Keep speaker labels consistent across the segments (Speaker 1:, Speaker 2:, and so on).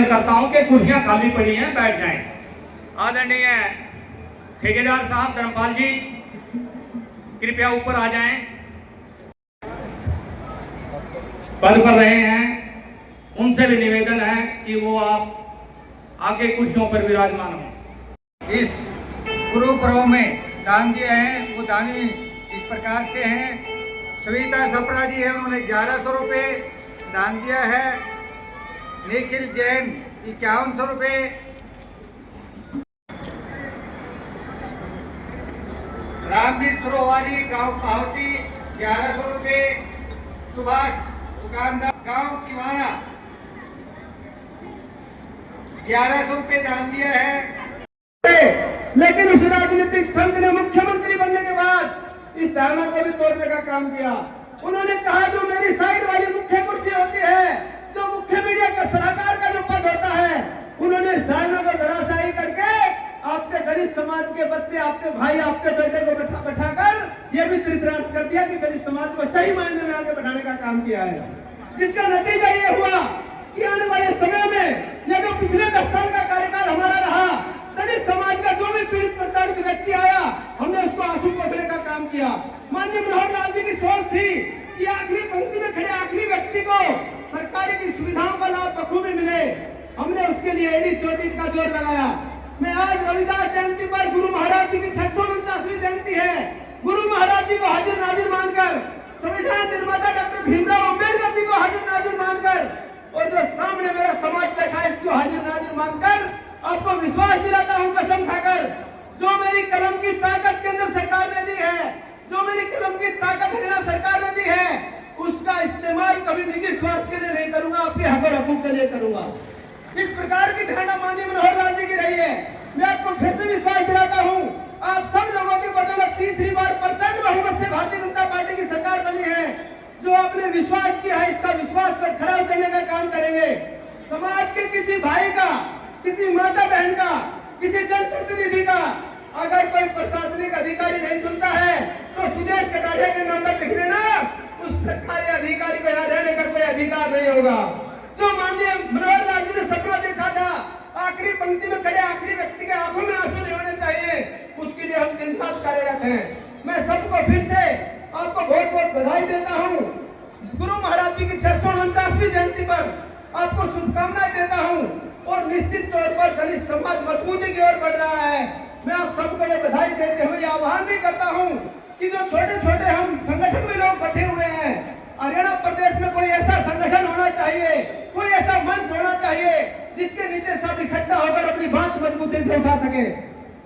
Speaker 1: करताओं के कुर्सियां खाली पड़ी हैं, बैठ जाएं। आदरणीय ठेकेदार साहब धर्मपाल जी कृपया ऊपर आ जाएं। पद पर रहे हैं उनसे भी निवेदन है कि वो आप आगे कुर्सियों पर विराजमान हों।
Speaker 2: इस गुरु पर्व में दान दिए हैं वो दानी इस प्रकार से हैं। सविता सपरा जी है, उन्होंने 1100 रुपये दान दिया है। निखिल जैन 5100 रुपये। रामवीर सरोवारी गांव पावटी 1100 रुपये। सुभाष दुकानदार गांव किवाना 1100 रुपये दान दिया है।
Speaker 3: लेकिन उस राजनीतिक संघ ने मुख्यमंत्री बनने के बाद इस धारणा को भी तोड़ने का काम किया। उन्होंने कहा जो मेरी साइड वाली मुख्य कुर्सी होती है, जो मुख्य मीडिया का सलाहकार का जो पद होता है, उन्होंने इस धारणा को धराशायी करके आपके दलित समाज के बच्चे, आपके भाई, आपके बेटे को बैठाकर यह भी चरितार्थ कर दिया कि दलित समाज को सही मायने में आगे बढ़ाने का काम किया है। जिसका नतीजा ये हुआ कि आने वाले समय में यह जो पिछले 10 साल का कार्यकाल हमारा रहा, दलित समाज का जो भी पीड़ित प्रताड़ित व्यक्ति आया, हमने उसको आंसू पोंछने का काम किया। माननीय मनोहर लाल जी की सोच थी कि आखिरी पंक्ति में खड़े आखिरी व्यक्ति को सरकारी की सुविधाओं का लाभ बखूबी मिले। हमने उसके लिए एडी चोटी का जोर लगाया। मैं आज रविदास जयंती पर गुरु महाराज जी की 649वीं जयंती है। गुरु महाराज जी को हाजिर नाजिर मानकर, संविधान निर्माता डॉक्टर भीमराव अम्बेडकर जी को हाजिर नाजिर मानकर, और जो सामने मेरा समाज बैठा है इसको हाजिर नाजिर मानकर आपको विश्वास दिलाता हूं कसम खाकर, जो मेरी कलम की ताकत केंद्र सरकार ने दी है, जो मेरी कलम की ताकत हरियाणा सरकार ने दी है, उसका इस्तेमाल कभी निजी स्वार्थ के लिए नहीं करूंगा, आपके हक और हकूक के लिए करूंगा। इस प्रकार की धारणा माननीय मनोहर लाल जी की रही है। मैं आपको फिर से विश्वास दिलाता हूं, आप सब लोगों की बदौलत तीसरी बार प्रचंड बहुमत से भारतीय जनता पार्टी की सरकार बनी है। जो आपने विश्वास किया है, इसका विश्वास पर खरा उतरने का काम करेंगे। समाज के किसी भाई का, किसी माता बहन का, किसी जनप्रतिनिधि का अगर कोई प्रशासनिक अधिकारी नहीं सुनता है तो सुदेश कटारिया के नंबर लिख लेना, उस सरकारी अधिकारी को यहाँ रहने का कोई अधिकार नहीं होगा। जो माननीय मनोहर लाल जी ने सपना देखा था, आखिरी पंक्ति में खड़े आखिरी व्यक्ति के आंखों में आंसू नहीं होने चाहिए, उसके लिए हम दिन रात कार्यरत हैं। मैं सबको फिर से आपको बहुत बहुत बधाई देता हूँ। गुरु महाराज जी की 649वीं जयंती पर आपको शुभकामनाएं देता हूँ और निश्चित तौर पर दलित समाज मजबूती की ओर बढ़ रहा है। मैं आप सबको ये बधाई देते हुए आह्वान भी करता हूँ कि जो छोटे छोटे हम संगठन में लोग बैठे हुए हैं, हरियाणा प्रदेश में कोई ऐसा संगठन होना चाहिए, कोई ऐसा मंच होना चाहिए जिसके नीचे सब इकट्ठा होकर अपनी बात मजबूती से उठा सके।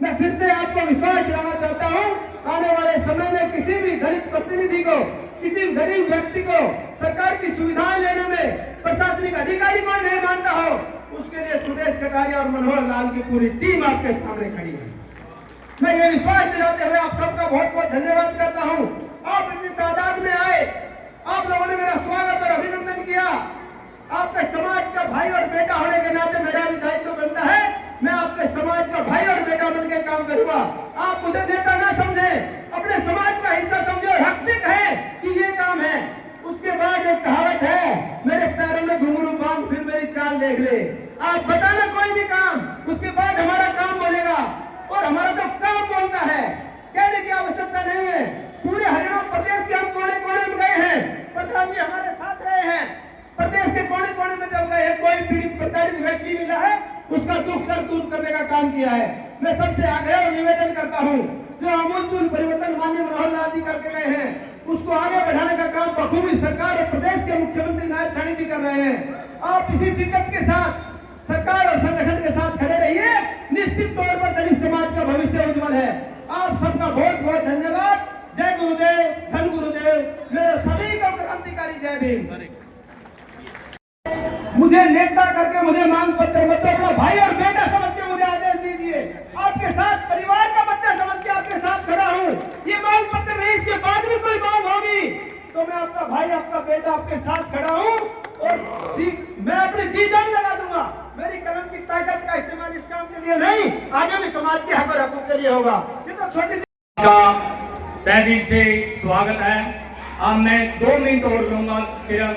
Speaker 3: मैं फिर से आपको विश्वास दिलाना चाहता हूँ, आने वाले समय में किसी भी दलित प्रतिनिधि को, किसी गरीब व्यक्ति को सरकार की सुविधाएं लेने में प्रशासनिक अधिकारी कोई नहीं मानता हो, उसके लिए सुदेश कटारिया और मनोहर लाल की पूरी टीम आपके सामने खड़ी है। मैं ये विश्वास दिलाते हुए आप सबका बहुत बहुत धन्यवाद करता हूँ। आप इतनी तादाद में आए, आप लोगों ने मेरा स्वागत और अभिनंदन किया। आपके समाज का भाई और बेटा होने के नाते मेरा भी दायित्व बनता है, मैं आपके समाज का भाई और बेटा बनकर काम करूंगा। आप मुझे नेता ना समझे, अपने समाज का हिस्सा समझे और हक से कहे कि ये काम है। उसके बाद एक कहावत है, मेरे पैरों में घुंघरू बांध फिर मेरी चाल देख ले। आप बताना कोई भी काम, उसके बाद हमारा काम बोलेगा और हमारा जो काम बोलता है कहने की आवश्यकता नहीं है। पूरे हरियाणा प्रदेश के हम कोने कोने में गए हैं, प्रधान जी हमारे साथ रहे हैं, प्रदेश के कोने कोने में जब गए, कोई पीड़ित प्रताड़ित व्यक्ति मिला है, उसका दुख दर्द दूर करने का काम किया है। मैं सबसे आग्रह और निवेदन करता हूँ, जो अमूलचूल परिवर्तन माननीय मनोहर लाल जी करके गए हैं, उसको आगे बढ़ाने का काम बखूबी सरकार और प्रदेश के मुख्यमंत्री नायब साहनी जी कर रहे हैं। आप इसी शिद्दत के साथ सरकार और संगठन के साथ खड़े रहिए, निश्चित तौर पर दलित समाज का भविष्य उज्जवल है। आप सबका बहुत बहुत धन्यवाद। जय गुरुदेव, धन गुरुदेव, मेरे सभी को क्रांतिकारी जय भीम। मुझे नेता करके मुझे मांग पत्र मत दो, अपना भाई और बेटा समझ के मुझे आदेश दीजिए। आपके साथ परिवार का बच्चा समझ के आपके साथ खड़ा हूँ। ये मांग पत्र नहीं, इसके बाद भी कोई मांग होगी तो मैं आपका भाई, आपका बेटा आपके साथ खड़ा हूँ और मैं अपनी जी जान लगा दूंगा। मेरी कलम की ताकत का इस्तेमाल इस काम के लिए नहीं, आगे भी समाज के हक और हकूक के लिए होगा। ये तो छोटी
Speaker 1: का तहे दिल से स्वागत है। अब मैं 2 मिनट और लूंगा। सिर्फ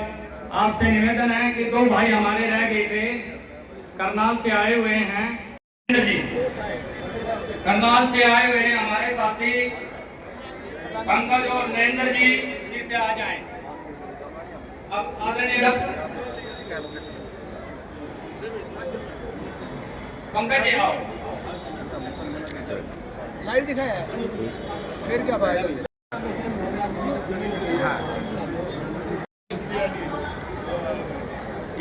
Speaker 1: आपसे निवेदन है कि 2 भाई हमारे रह गए थे, करनाल से आए हुए हैं जी, करनाल से आए हुए हैं हमारे साथी पंकज और नरेंद्र जी, कृपया आ जाएं। अब आदरणीय पंकज जी आओ।
Speaker 2: लाइट दिखाया फिर क्या भाई।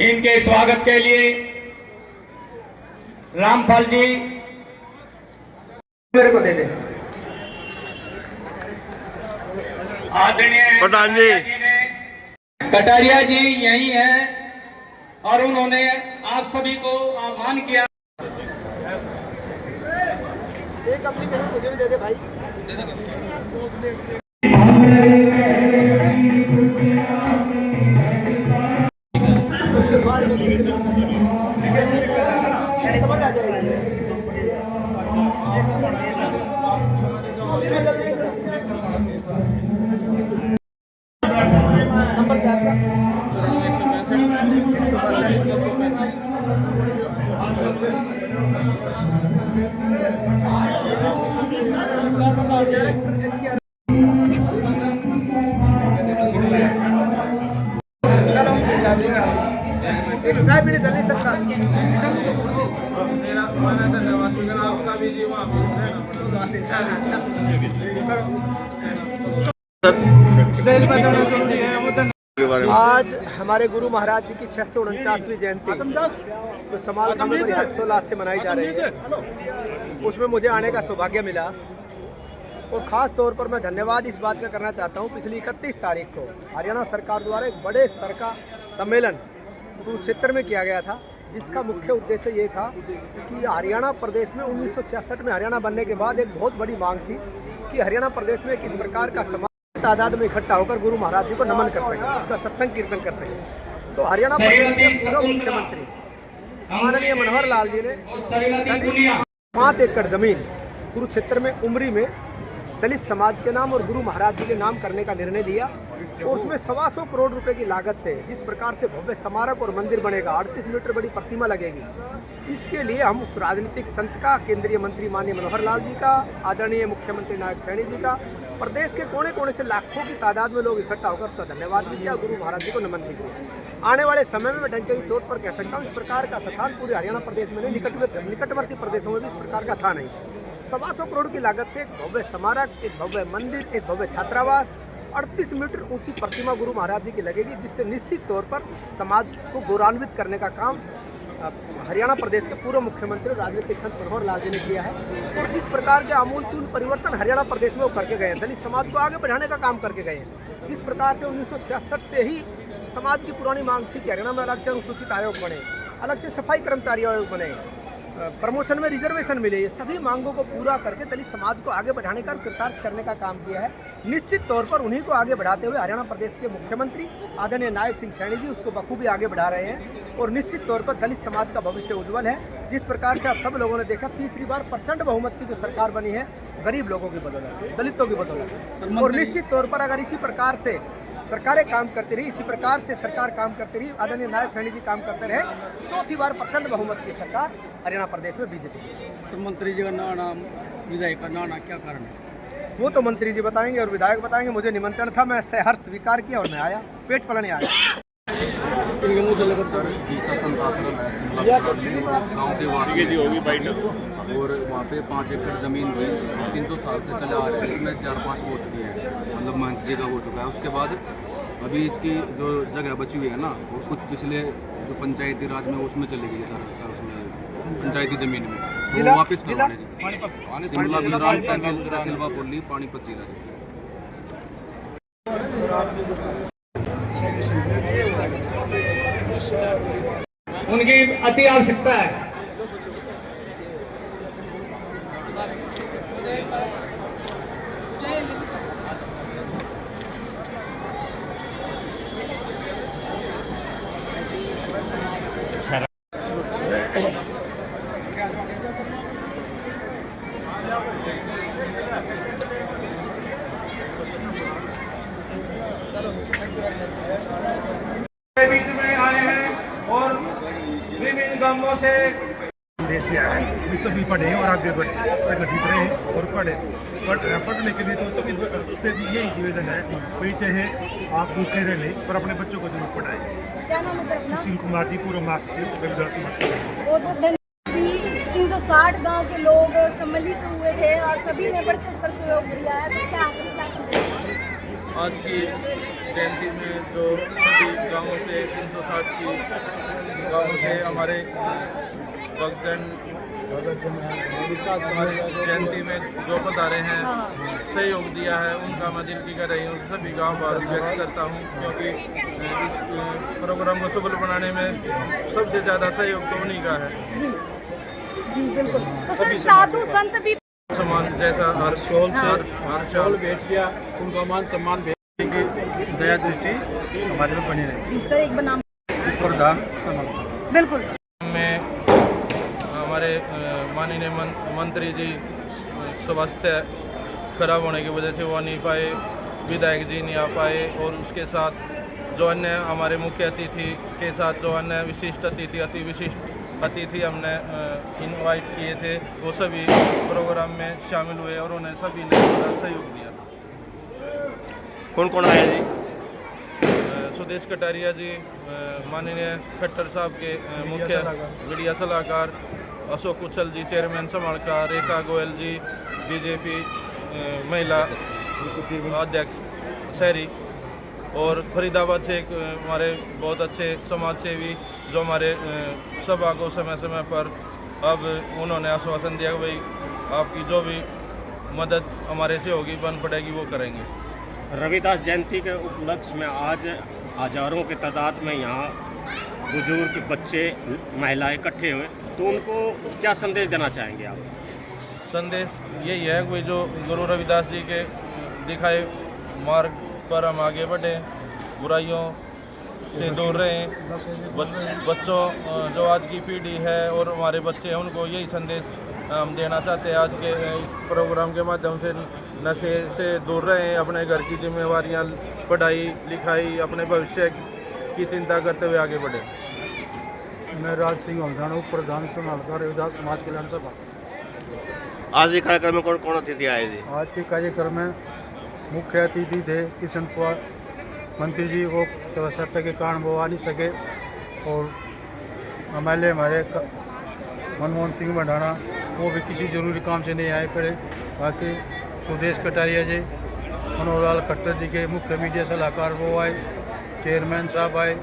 Speaker 1: इनके स्वागत के लिए रामपाल जी
Speaker 3: मेरे को दे दे।
Speaker 1: आदरणीय
Speaker 4: प्रधान जी
Speaker 1: ने कटारिया जी यही है और उन्होंने आप सभी को आह्वान किया।
Speaker 2: एक अपनी मुझे भी दे दे भाई। समझ आ जाएगी। नंबर क्या आपका? 162। साहब मेरे चल नहीं सकता। मेरा धन्यवाद आपका भी जी। आज हमारे गुरु महाराज जी की 649वीं जयंती जो समाल खंड हर्षोल्लास से मनाई जा रही है, उसमें मुझे आने का सौभाग्य मिला।
Speaker 4: और ख़ास तौर पर मैं धन्यवाद इस बात का करना चाहता हूँ, पिछली 31 तारीख को हरियाणा सरकार द्वारा एक बड़े स्तर का सम्मेलन कुरुक्षेत्र में किया गया था, जिसका मुख्य उद्देश्य ये था कि हरियाणा प्रदेश में 1966 में हरियाणा बनने के बाद एक बहुत बड़ी मांग थी कि हरियाणा प्रदेश में किस प्रकार का समाज तादाद में इकट्ठा होकर गुरु महाराज जी को नमन कर सके, उसका सत्संग कीर्तन कर सके। तो हरियाणा प्रदेश के पूर्व मुख्यमंत्री माननीय मनोहर लाल जी ने 5 एकड़ जमीन कुरुक्षेत्र में उमरी में दलित समाज के नाम और गुरु महाराज जी के नाम करने का निर्णय लिया और उसमें 125 करोड़ रुपए की लागत से जिस प्रकार से भव्य स्मारक और मंदिर बनेगा, 38 मीटर बड़ी प्रतिमा लगेगी, इसके लिए हम उस राजनीतिक संत का, केंद्रीय मंत्री माननीय मनोहर लाल जी का, आदरणीय मुख्यमंत्री नायब सैनी जी का, प्रदेश के कोने कोने से लाखों की तादाद में लोग इकट्ठा होकर उसका धन्यवाद भी किया, गुरु महाराज जी को नमन भी किया। आने वाले समय में मैं डंके की चोट पर कह सकता हूँ, इस प्रकार का स्थान पूरे हरियाणा प्रदेश में नहीं, निकटवर्ती प्रदेशों में भी इस प्रकार का था नहीं। 125 करोड़ की लागत से एक भव्य स्मारक, एक भव्य मंदिर, एक भव्य छात्रावास, 38 मीटर ऊंची प्रतिमा गुरु महाराज जी की लगेगी, जिससे निश्चित तौर पर समाज को गौरवान्वित करने का काम हरियाणा प्रदेश के पूर्व मुख्यमंत्री राजनीतिक संत मनोहर लाल जी ने किया है। और जिस प्रकार के आमूलचूल परिवर्तन हरियाणा प्रदेश में वो करके गए हैं, दलित समाज को आगे बढ़ाने का काम करके गए हैं। जिस प्रकार से 1966 से ही समाज की पुरानी मांग थी कि हरियाणा में अलग से अनुसूचित आयोग बने, अलग से सफाई कर्मचारी आयोग बने, प्रमोशन में रिजर्वेशन मिले, ये सभी मांगों को पूरा करके दलित समाज को आगे बढ़ाने का, कृतार्थ करने का काम किया है। निश्चित तौर पर उन्हीं को आगे बढ़ाते हुए हरियाणा प्रदेश के मुख्यमंत्री आदरणीय नायब सिंह सैनी जी उसको बखूबी आगे बढ़ा रहे हैं और निश्चित तौर पर दलित समाज का भविष्य उज्जवल है। जिस प्रकार से आप सब लोगों ने देखा, तीसरी बार प्रचंड बहुमत की जो सरकार बनी है, गरीब लोगों की बदौलत, दलितों की बदौलत, और निश्चित तौर पर अगर इसी प्रकार से सरकारें काम करती रही, इसी प्रकार से सरकार काम करती रही, आदरणीय नायब सैनी जी काम करते रहे, चौथी बार प्रचंड बहुमत की सरकार हरियाणा प्रदेश में बीजेपी।
Speaker 5: तो मंत्री जी का नाम, विधायक का नाम, क्या कारण है?
Speaker 4: वो तो मंत्री जी बताएंगे और विधायक बताएंगे। मुझे निमंत्रण था, मैं सहर्ष स्वीकार किया और मैं आया, पेट पलने आया।
Speaker 6: और वहाँ पे 5 एकड़ ज़मीन हुई, 300 साल से चले आ रहे हैं, इसमें 4-5 हो चुकी है, मतलब महंत जी का हो चुका है। उसके बाद अभी इसकी जो जगह बची हुई है ना, और कुछ पिछले जो पंचायती राज में उसमें चली गई सर उसमें पंचायती ज़मीन में, वो वापस करवाने जी। शिमला गुजरात तहसील पोली पानीपत जिला जी।
Speaker 1: उनकी अति आवश्यकता है। बीच में आए हैं और विभिन्न गांवों से
Speaker 7: देश में आए हैं, ये सभी पढ़े और आगे बढ़े, संगठित रहे और पढ़ने के लिए तो सभी से यही निवेदन है, कोई चाहे आप भूखे रह लें पर अपने बच्चों को जरूर पढ़ाएं।
Speaker 8: क्या नाम है सर अपना?
Speaker 7: सुशील कुमार जी, पूर्व मास्टर रविदास समाज।
Speaker 8: बहुत बहुत धन्यवाद। 360 गांव के लोग सम्मिलित हुए थे और सभी ने बढ़ चढ़ कर सहयोग दिया है, तो क्या
Speaker 9: आज की जयंती में जो सभी गांवों से 360 की गांवों से हमारे भक्तजन हमारी जयंती में जो पधारे हैं, सहयोग दिया है, उनका मैं दिल की कर रही हूँ, सभी गाँव वालों व्यक्त करता हूँ, क्योंकि इस प्रोग्राम को सफल बनाने में सबसे ज़्यादा सहयोग तो उन्हीं का है।
Speaker 8: जी बिल्कुल। तो सर साधु संत भी
Speaker 9: सम्मान जैसा हर शॉल भेंट किया, उनका मान सम्मान भेंट की दया दृष्टि हमारे में बनी रही।
Speaker 8: सर एक बनाम
Speaker 9: प्रधान
Speaker 8: बिल्कुल
Speaker 9: में हमारे माननीय मंत्री जी स्वास्थ्य खराब होने की वजह से वो नहीं पाए, विधायक जी नहीं आ पाए, और उसके साथ जो अन्य हमारे मुख्य अतिथि के साथ जो अन्य विशिष्ट अतिथि अति विशिष्ट अतिथि हमने इनवाइट किए थे, वो सभी प्रोग्राम में शामिल हुए और उन्हें सभी ने सहयोग दिया।
Speaker 4: कौन कौन आया जी?
Speaker 9: सुदेश कटारिया जी, माननीय खट्टर साहब के मुख्य मीडिया सलाहकार, अशोक कुशल जी चेयरमैन समालकार, रेखा गोयल जी बीजेपी महिला अध्यक्ष शहरी, और फरीदाबाद से एक हमारे बहुत अच्छे समाज सेवी जो हमारे सभा को समय समय पर अब उन्होंने आश्वासन दिया कि भाई आपकी जो भी मदद हमारे से होगी बन पड़ेगी वो करेंगे।
Speaker 10: रविदास जयंती के उपलक्ष्य में आज हजारों की तादाद में यहाँ बुजुर्ग, बच्चे, महिलाएं इकट्ठे हुए, तो उनको क्या संदेश देना चाहेंगे आप?
Speaker 9: संदेश यही है कि जो गुरु रविदास जी के दिखाए मार्ग पर हम आगे बढ़े, बुराइयों से दूर रहें। बच्चों, जो आज की पीढ़ी है और हमारे बच्चे हैं, उनको यही संदेश हम देना चाहते हैं आज के इस प्रोग्राम के माध्यम से। नशे से दूर रहें, अपने घर की जिम्मेवारियां, पढ़ाई लिखाई, अपने भविष्य की चिंता करते हुए आगे बढ़े।
Speaker 11: मैं राज सिंह हल्दाना, प्रधान संभालकर रविदास समाज कल्याण सभा।
Speaker 10: आज के कार्यक्रम में कौन कौन अतिथि आए थे?
Speaker 11: आज के कार्यक्रम में मुख्य अतिथि थे किशन कुमार मंत्री जी, वो स्वास्थ्य के कारण वो आ नहीं सके, और MLA हमारे मनमोहन सिंह भंडारा, वो भी किसी जरूरी काम से नहीं आए पड़े। बाकी सुदेश कटारिया जी, मनोहर लाल खट्टर जी के मुख्य मीडिया सलाहकार वो आए, चेयरमैन साहब आए,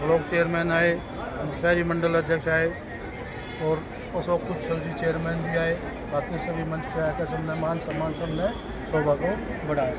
Speaker 11: ब्लॉक चेयरमैन आए, शहरी मंडल अध्यक्ष आए, और अशोक कुशल जी चेयरमैन जी आए। बाकी सभी मंच पर आकर सबने मान सम्मान सबने शोभा को बढ़ाया।